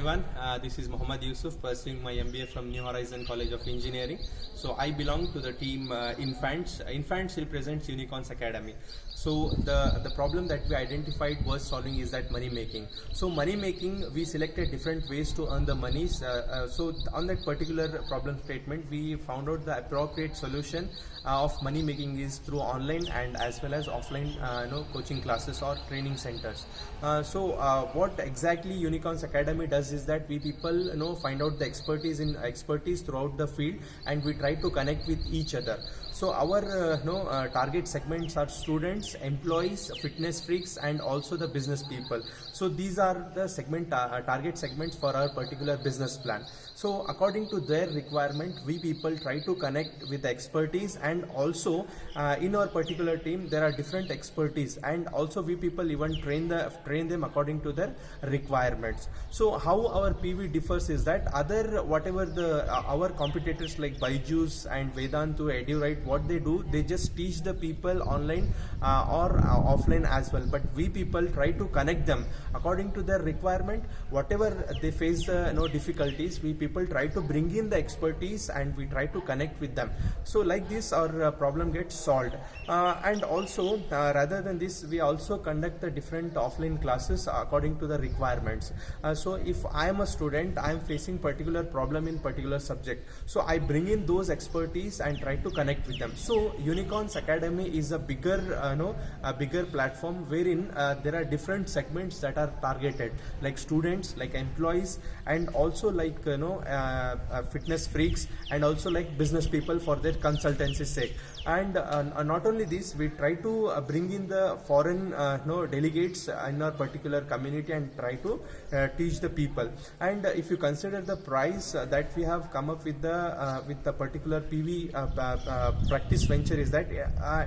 everyone, this is Muhammad Yusuf pursuing my MBA from New Horizon College of Engineering. So I belong to the team Infants. Infants represents Unicorns Academy. So the problem that we identified was solving is that money making. So money making, we selected different ways to earn the monies. So on that particular problem statement, we found out the appropriate solution of money making is through online and as well as offline coaching classes or training centers. What exactly Unicorns Academy does is that we people find out the expertise throughout the field, and we try to connect with each other. So our target segments are students, employees, fitness freaks, and also the business people. So these are the target segments for our particular business plan. So according to their requirement, we people try to connect with the expertise, and also in our particular team there are different expertise, and also we people even train them according to their requirements. So how our PV differs is that our competitors like Byju's and Vedantu, EduRite, what they do, they just teach the people online or offline as well, but we people try to connect them according to their requirement. Whatever they face difficulties, we people try to bring in the expertise and we try to connect with them. So like this our problem gets solved, and also rather than this, we also conduct the different offline classes according to the requirements. So if I am a student, I am facing particular problem in particular subject, so I bring in those expertise and try to connect with them. So Unicorns Academy is a bigger platform wherein there are different segments that are targeted, like students, like employees, and also like fitness freaks, and also like business people for their consultancy sake. And not only this, we try to bring in the foreign delegates in our particular community and try to teach the people. And if you consider the price that we have come up with the particular PV practice venture, is that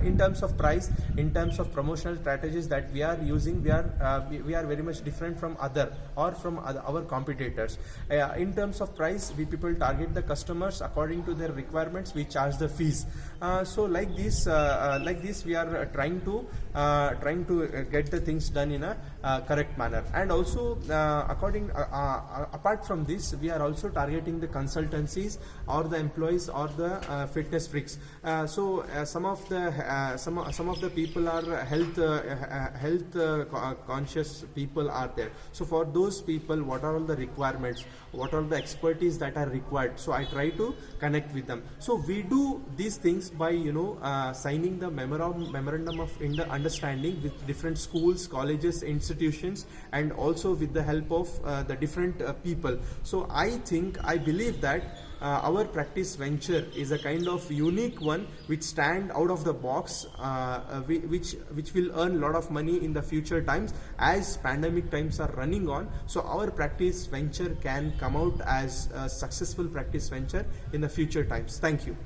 in terms of price, in terms of promotional strategies that we are using, we are very much different from our competitors. In terms of price, we people target the customers according to their requirements. We charge the fees. So like this we are trying to get the things done in a correct manner. And also apart from this, we are also targeting the consultancies or the employees or the fitness freaks. Some of the people are health conscious people are there. So for those people, what are all the requirements, what are the expertise that are required, so I try to connect with them. So we do these things by signing the memorandum of understanding with different schools, colleges, institutions, and also with the help of the different people. So I believe that our practice venture is a kind of unique one which stand out of the box, which will earn a lot of money in the future times as pandemic times are running on. So our practice venture can come out as a successful practice venture in the future times. Thank you.